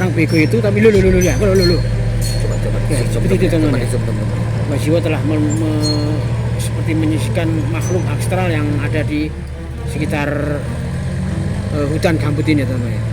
orang bego itu, tapi lu ya, lu. Coba. Ya, seperti itu teman-teman. Mbak Jiwo telah seperti menyisikan makhluk astral yang ada di sekitar hutan gambut ini teman-teman.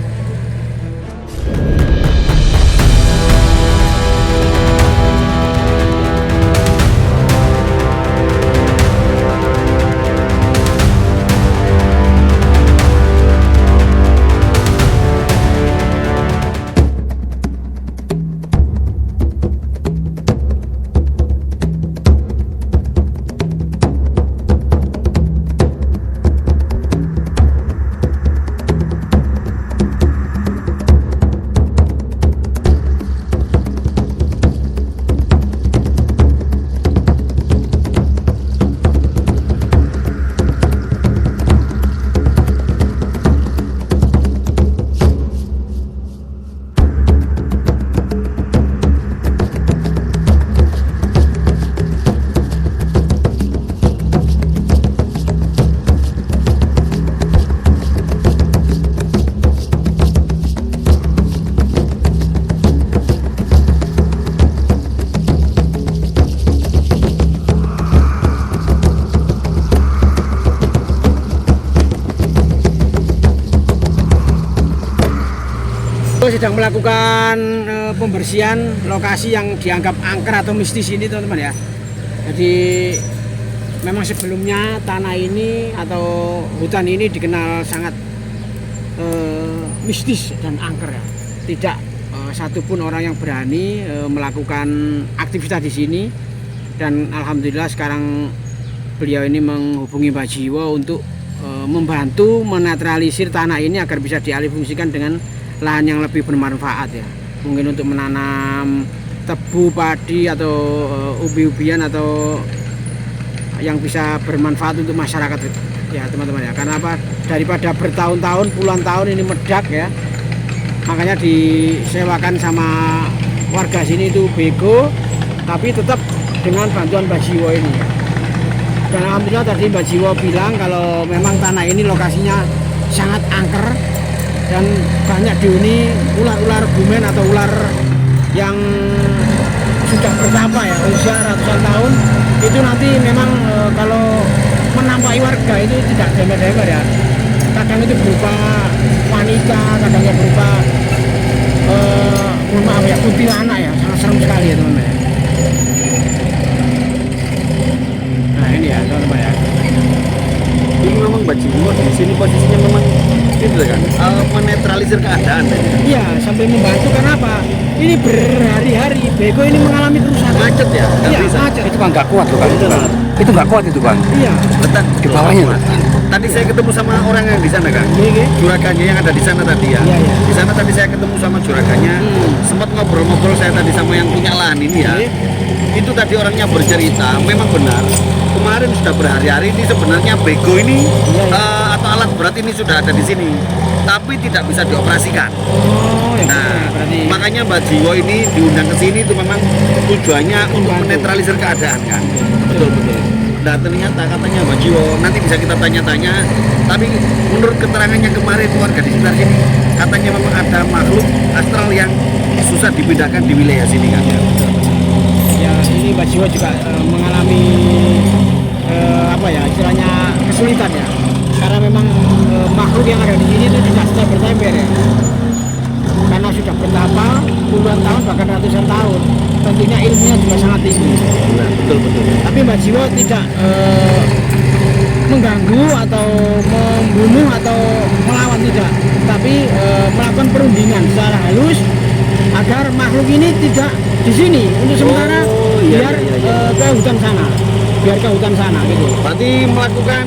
Sedang melakukan pembersihan lokasi yang dianggap angker atau mistis ini teman-teman ya. Jadi memang sebelumnya tanah ini atau hutan ini dikenal sangat mistis dan angker ya. Tidak satupun orang yang berani melakukan aktivitas di sini, dan alhamdulillah sekarang beliau ini menghubungi Mbak Jiwo untuk membantu menetralisir tanah ini agar bisa dialihfungsikan dengan lahan yang lebih bermanfaat ya, mungkin untuk menanam tebu, padi atau ubi-ubian atau yang bisa bermanfaat untuk masyarakat ya teman-teman ya. Karena apa? Daripada bertahun-tahun, puluhan tahun ini medak ya, makanya disewakan sama warga sini itu bego, tapi tetap dengan bantuan Mbak Jiwo ini. Dan alhamdulillah tadi Mbak Jiwo bilang kalau memang tanah ini lokasinya sangat angker dan banyak dihuni ular-ular bumen atau ular yang sudah bertambah ya, usia ratusan tahun. Itu nanti memang kalau menampai warga itu tidak demer-demer ya. Kadang itu berupa wanita, kadangnya berupa maaf ya, kuntilanak ya, sangat serem sekali ya teman-teman. Nah ini ya teman-teman ya. Ini memang Mbak Jiwo di sini posisinya memang itu kan menetralisir keadaan ya. Iya, sampai membantu. Karena apa? Ini berhari-hari bego ini mengalami kerusakan. Macet ya? Iya, Bisa. macet. Itu kan nggak kuat tuh kan? Itu nggak kuat itu kan? Iya. Letak Di bawahnya Mas. Tadi saya ketemu sama orang yang di sana kan. Iya. Juragannya yang ada di sana tadi ya. Iya, iya. Di sana tadi saya ketemu sama juragannya. Sempat ngobrol-ngobrol saya tadi sama yang punya lahan ini ya. Iya. Itu tadi orangnya bercerita, memang benar. Kemarin sudah berhari-hari ini sebenarnya bego ini atau alat berat ini sudah ada di sini, tapi tidak bisa dioperasikan. Oh, ya. Nah, Berarti makanya Mbak Jiwo ini diundang ke sini itu memang tujuannya untuk menetralisir keadaan kan. betul. Nah ternyata katanya Mbak Jiwo, nanti bisa kita tanya-tanya, tapi menurut keterangannya kemarin warga di sekitar sini, katanya memang ada makhluk astral yang susah dipindahkan di wilayah sini kan. Ya, ini Mbak Jiwo juga mengalami apa ya, istilahnya kesulitan ya. Karena memang makhluk yang ada di sini itu tidak sudah bertemper ya. Karena sudah bertapa puluhan tahun bahkan ratusan tahun, tentunya ilmunya juga sangat tinggi. Nah, betul. Tapi Mbak Jiwo tidak mengganggu atau membunuh atau melawan, tidak, tapi melakukan perundingan secara halus agar makhluk ini tidak di sini untuk sementara. Iya, biar iya. ke hutan sana gitu. Berarti melakukan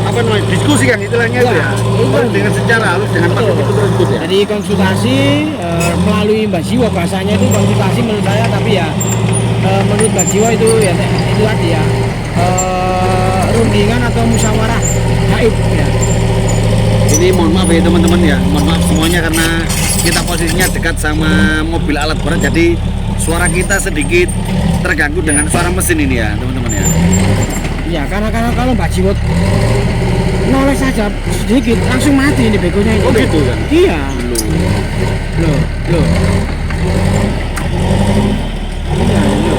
apa namanya diskusi kan istilahnya itu ya, dengan secara halus dengan makhluk itu tersebut ya. Jadi konsultasi melalui Mbak Jiwo, bahasanya itu konsultasi menurut saya, tapi ya menurut Mbak Jiwo itu ya itu tadi ya rundingan atau musyawarah gaib ya. Ini mohon maaf ya teman-teman ya, mohon maaf semuanya karena kita posisinya dekat sama mobil alat berat, jadi suara kita sedikit terganggu dengan suara mesin ini ya teman-teman ya. Ya karena kalau Mbak Jiwo noleh saja sedikit langsung mati ini begonya ini. Oh gitu kan? Iya. Loh, Loh. Iya, iya.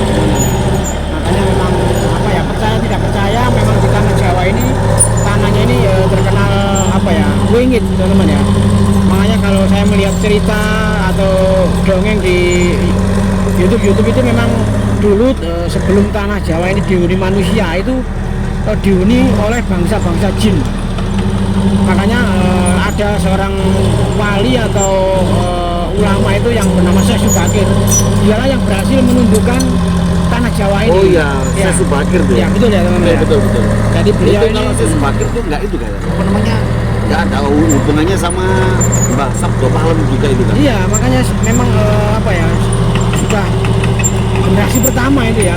Makanya memang apa ya, percaya tidak percaya memang di tanah Jawa ini tanahnya ini terkenal apa ya, wingit teman-teman ya. Makanya kalau saya melihat cerita atau dongeng di YouTube itu memang dulu sebelum tanah Jawa ini dihuni manusia itu dihuni oleh bangsa-bangsa jin. Makanya ada seorang wali atau ulama itu yang bernama Syekh Subakir. Dialah yang berhasil menundukkan tanah Jawa ini. Oh iya, Syekh Subakir tuh. Ya betul ya teman-teman. Ya, betul. Jadi beliau itu ini kalau Syekh Subakir tuh enggak itu kayak apa namanya? Enggak ada hubungannya sama Mbah Sabdo Pahlawan juga itu kan. Iya, makanya memang apa ya, sudah generasi pertama itu ya.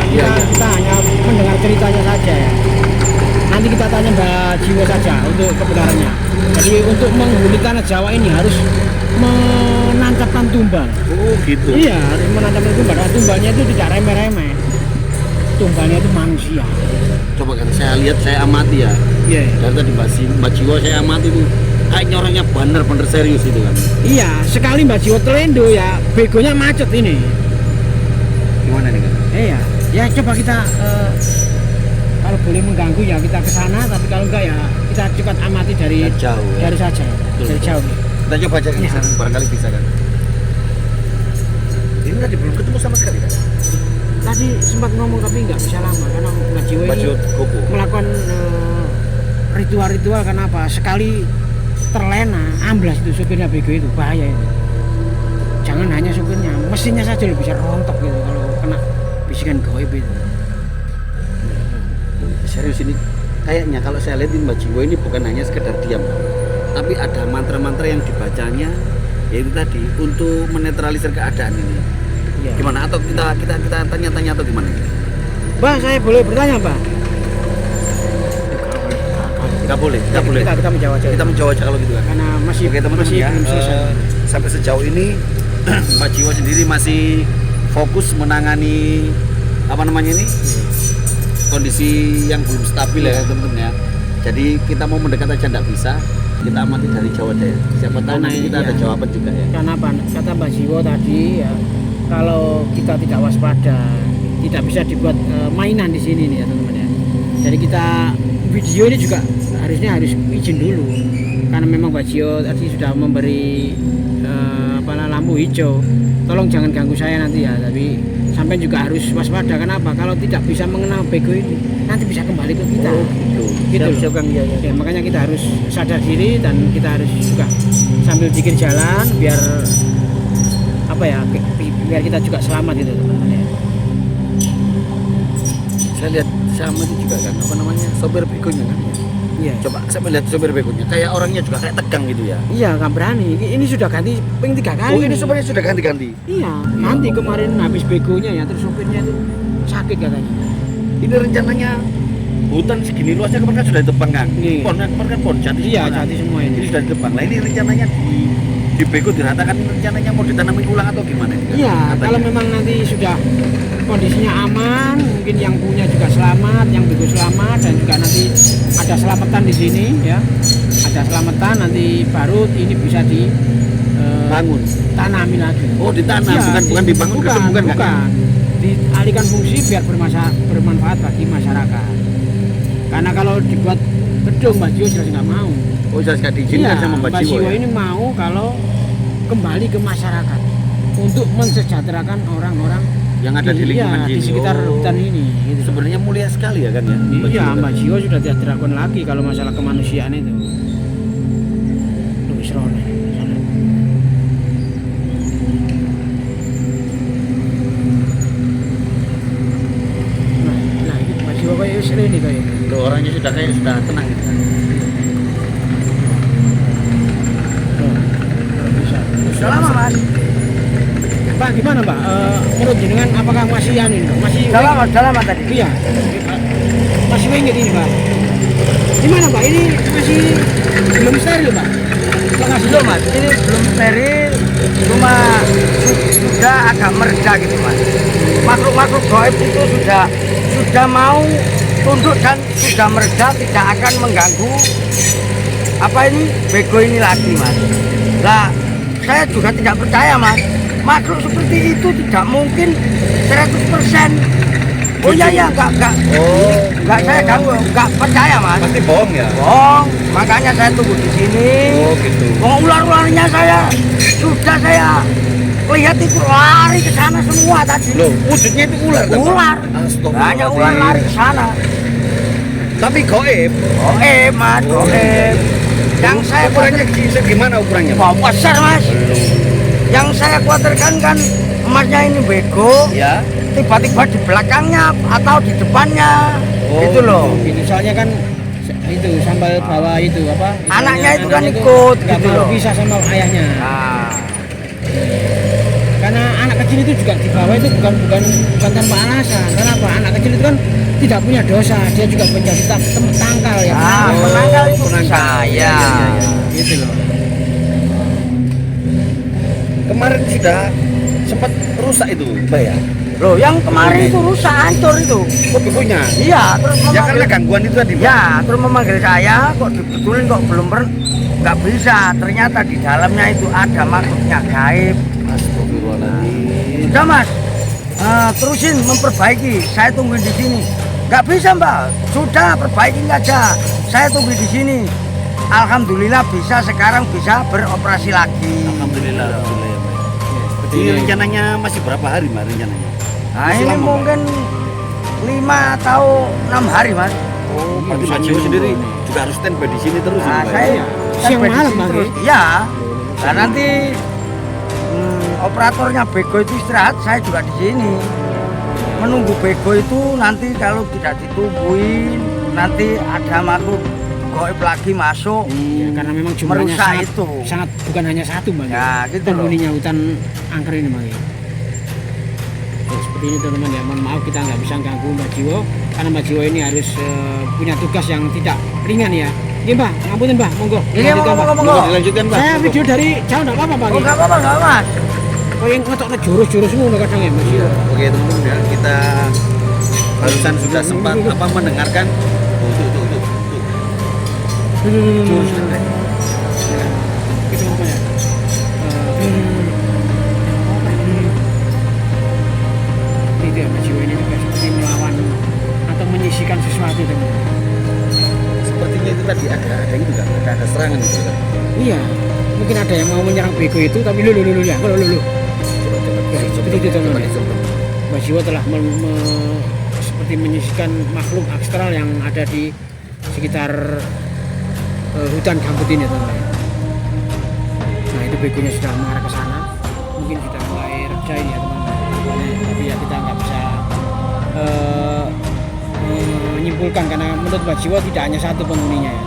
Kita hanya mendengar ceritanya saja ya. Nanti kita tanya Mbak Jiwo saja untuk kebenarannya. Jadi untuk menghuni tanah Jawa ini harus menancapkan tumbal. Oh gitu. Iya, harus menancapkan tumbal. Nah, tumbalnya itu tidak remeh-remeh. Tumbalnya itu manusia. Coba kan saya lihat, saya amati ya. Iya. Dari tadi Mbak Jiwo saya amati itu kayaknya orangnya bener-bener serius itu kan. Iya, sekali Mbak Jiwo telendo ya, begonya macet ini. Gimana nih kan? Iya, ya coba kita kalau boleh mengganggu ya kita ke sana, tapi kalau enggak ya kita cepat amati dari Jauh ya. dari saja, dari jauh. Kita coba aja ke Ya. sana, barangkali bisa kan. Ini tadi belum ketemu sama sekali kan? Tadi sempat ngomong tapi nggak bisa lama karena Mbak Jiwo ini Baju gopo. melakukan ritual-ritual karena apa? Sekali terlena, amblas itu supirnya bego itu bahaya itu. Jangan hanya supirnya, mesinnya saja loh bisa rontok gitu kalau kena bisikan goib itu. Serius ini kayaknya kalau saya lihat Mbak Jiwo ini bukan hanya sekedar diam, tapi ada mantra-mantra yang dibacanya yaitu tadi untuk menetralisir keadaan ini. Iya. Gimana atau kita tanya-tanya atau gimana? Mbak, saya boleh bertanya, Mbak? Nggak boleh. Kita menjawab aja. Kita menjawab aja kalau gitu kan. Karena masih Oke teman-teman masih ya, belum selesai. sampai sejauh ini Mbak Jiwo sendiri masih fokus menangani apa namanya ini kondisi yang belum stabil ya teman-teman ya. Jadi kita mau mendekat aja nggak bisa, kita amati dari jauh aja ya. Siapa tahu nanti kita ada Iya. jawaban juga ya. Karena apa? Kata Mbak Jiwo tadi ya, kalau kita tidak waspada, tidak bisa dibuat mainan di sini nih ya teman-teman ya. Jadi kita video ini juga harusnya harus izin dulu, karena memang Mbak Jiwo tadi sudah memberi lampu hijau. Tolong jangan ganggu saya nanti ya, tapi sampai juga harus waspada. Kenapa? Kalau tidak bisa mengenal bego ini, nanti bisa kembali ke kita. Gitu. Siap, Kang. Ya. Ya, makanya kita harus sadar diri dan kita harus juga sambil bikin jalan biar apa ya, biar kita juga selamat itu teman-teman ya. Saya lihat sama itu juga kan apa namanya sopir begonya kan. Iya. Coba saya melihat sopir begonya kayak orangnya juga kayak tegang gitu ya. Iya, nggak berani. Ini sudah ganti ping 3 kali. Oh ini sopirnya sudah ganti-ganti. Iya, nanti kemarin habis begonya ya, terus sopirnya itu sakit katanya. Ini rencananya hutan segini luasnya kemarin kan sudah ditebang kan? Iya. Pohon kemarin kan pohon jati Iya, semua kan? jati semua ini. Ini sudah ditebang. Nah ini rencananya di bego diratakan, rencananya mau ditanamin ulang atau gimana? Iya, Katanya. kalau memang nanti sudah kondisinya aman, mungkin yang punya juga selamat, yang bego selamat, dan juga nanti ada selamatan di sini ya. Ada selamatan nanti baru ini bisa di bangun. tanami lagi. Oh ditanam, Iya, bukan dibangun gedung, bukan kan? bukan. Dialihkan fungsi biar bermanfaat bagi masyarakat. Karena kalau dibuat gedung Mbak Jiwo jelas nggak mau. Oh jelas nggak diizinkan Iya, sama Mbak Jiwo ya? ini mau kalau kembali ke masyarakat untuk mensejahterakan orang-orang Yang ada di lingkungan di sini. sekitar Oh. hutan ini. Gitu. Sebenarnya mulia sekali ya kan ya? Iya, Jiwo kan? Mbak Jiwo sudah tidak dilakukan lagi kalau masalah kemanusiaan itu. Duh, Isrone. Nah, ini Mbak Jiwo kayak Isrone nih kayak. Loh, orangnya sudah kayak sudah tenang gitu kan? Bisa. Sudah lama mas? Pak, gimana Pak? Menurut jenengan apakah masih ini? Masih Sudah lama tadi. Iya. Masih wengit ini, Pak. Gimana, Pak? Ini masih belum steril, Pak? Apakah Belum mas, ini belum steril, cuma sudah agak mereda gitu mas. Makhluk-makhluk gaib itu sudah mau tunduk dan sudah mereda, tidak akan mengganggu apa ini bego ini lagi mas. Lah saya juga tidak percaya mas, makhluk seperti itu tidak mungkin 100%. Oh iya ya, enggak saya ganggu, enggak percaya Mas. Pasti bohong ya. Bohong, makanya saya tunggu di sini. Oh gitu. Ular-ularnya sudah saya lihat itu lari ke sana semua tadi. Loh, wujudnya itu ular. Ular. Astagfirullahaladzim. Banyak ular lari ke sana. Tapi goib. Mas, goib. Yang saya ukurannya gimana ukurannya? Wah, besar Mas. Yang saya khawatirkan kan emasnya ini bego. Ya. Tiba-tiba di belakangnya atau di depannya. Gitu loh. Gitu, soalnya kan itu sambal bawa itu apa? Anaknya itu kan anaknya ikut nggak gitu mau loh. bisa sama ayahnya. Nah, Karena anak kecil itu juga dibawa itu bukan tanpa alasan. Kenapa? Anak kecil itu kan tidak punya dosa, dia juga menjadi tangkal ya. penanggal itu saya. Gitu loh. Kemarin sudah sempat rusak itu, Mbak ya. Loh, yang kemarin itu rusak, hancur itu. Oh, bukunya. Iya, terus Ya karena gangguan itu tadi, Mbak. ya, terus memanggil saya, kok dibetulin kok belum nggak bisa. Ternyata di dalamnya itu ada makhluknya gaib. Astagfirullahaladzim. Sudah Mas, terusin memperbaiki. Saya tungguin di sini. Nggak bisa Mbak, sudah perbaikin aja. Saya tunggu di sini. Alhamdulillah sekarang bisa beroperasi lagi. Alhamdulillah, alhamdulillah ya, Mbak. Seperti Ini ini. rencananya masih berapa hari, Mbak, rencananya? Nah Masih ini lama, Mbak? mungkin 5 atau 6 hari Mas. Oh, berarti bisa Mbak Jiwo nunggu. sendiri juga harus standby di sini terus Nah, ini, Mbak, saya ya? standby Siang di malam, sini Bang, terus. ya? Iya. Nah nanti operatornya Bego itu istirahat, saya juga di sini. Menunggu Bego itu nanti kalau tidak ditungguin, nanti ada makhluk goib lagi masuk. Ya, karena memang jumlahnya Merusak sangat, itu. sangat bukan hanya satu Bang. Ya, gitu loh. Penghuninya hutan angker ini Bang. Ya, seperti ini teman-teman ya. Mohon maaf kita nggak bisa ganggu Mbak Jiwo karena Mbak Jiwo ini harus punya tugas yang tidak ringan ya. Ini Mbak, ngampunin Mbak, monggo. Iya, Dilanjutkan, Mbak. monggo. Monggo dilanjutkan, Mbak. Saya video dari jauh nggak apa-apa Bang. Oh nggak apa-apa nggak Mas. Oh yang ngetok jurus-jurus semua kadang ya Mas. Iya. Oke, teman-teman ya, kita barusan sudah sempat mendengarkan tuh. Jurus kan. Itu apa ya? Itu ya Mbak Jiwo ini juga seperti melawan atau menyisikan sesuatu teman. Sepertinya itu tadi ada itu kan, ada serangan gitu kan. Iya, mungkin ada yang mau menyerang Bego itu tapi lu ya, lu. Coba Seperti itu teman. coba. Mbak Jiwo telah seperti menyisikan makhluk astral yang ada di sekitar hutan gambut ini teman. Nah itu begonya sudah mengarah ke sana, mungkin sudah mulai reda ini ya teman. Tapi ya kita nggak bisa menyimpulkan karena menurut Mbak Jiwo tidak hanya satu penghuninya ya.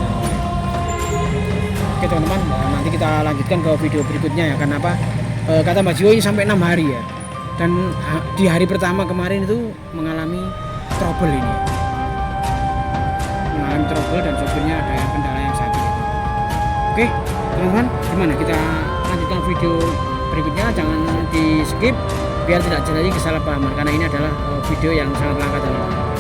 Oke teman-teman, nanti kita lanjutkan ke video berikutnya ya. Karena apa? Kata Mbak Jiwo ini sampai 6 hari ya. Dan di hari pertama kemarin itu mengalami trouble ini. Mengalami trouble dan sopirnya ada yang kendala yang sakit. Oke, teman-teman, gimana kita lanjutkan video berikutnya? Jangan di skip biar tidak terjadi kesalahpahaman karena ini adalah video yang sangat langka teman-teman.